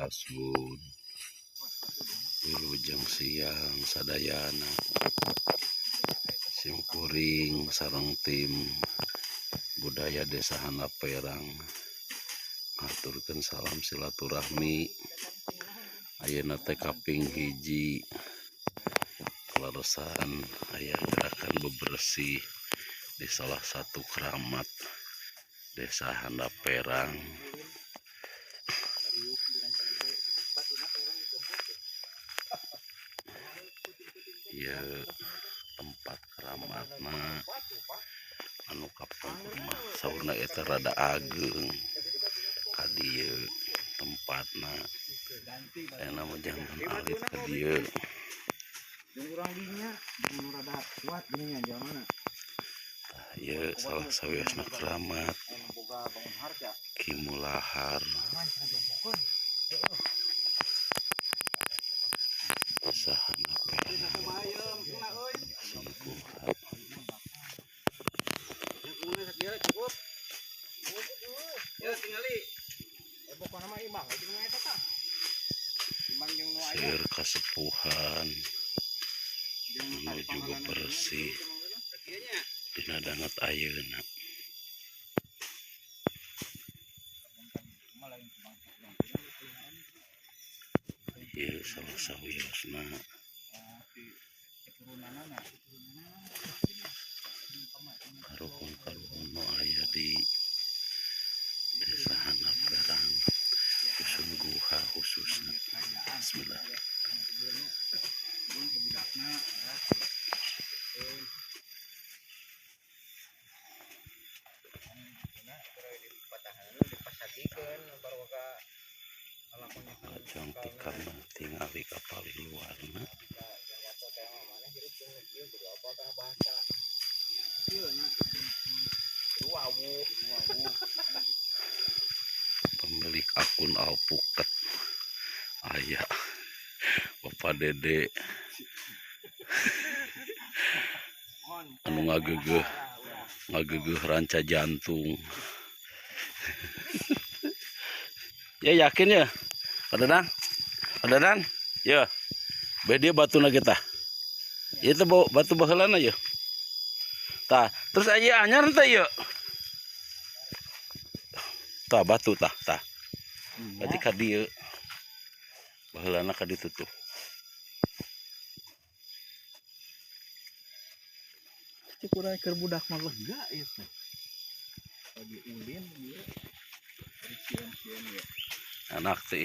Asgun wilujeng siang sadayana simkuring sareng tim budaya Desa Handap Perang ngaturkeun salam silaturahmi. Ayeuna teh kaping hiji kaleresan aya gerakan bebersih di salah satu keramat Desa Handap Perang. Ya tempat keramatna anu kapungkur mah saurna eta rada ageng ka dieu tempatna aya mah jangan alit ka dieu. Ya salah sawiosna keramat Kimulahar Desa Handap Perang Sungguhan. Seueur kasepuhan menuju bebersih dina danget ayeuna. Ieu salah sawiosna karuhun-karuhun nu aya di Desa Handap Perang Sungguhan khususna. Bismillah. Kacantikan tingali ka paling luarna. Pemilik akun Alpukat aya Bapak Dede anu ngagegeh ranca jantung. Ya yakin ya Kadang ya beda batuna kita itu batu baheulana ya tah terus aya anyar teh ya tah batu tah berarti ka dieu baheulana ka ditu tuh. Cek urang keur budak mah lega ieu teh lagi ulin ieu sieun-sieun ya anak teh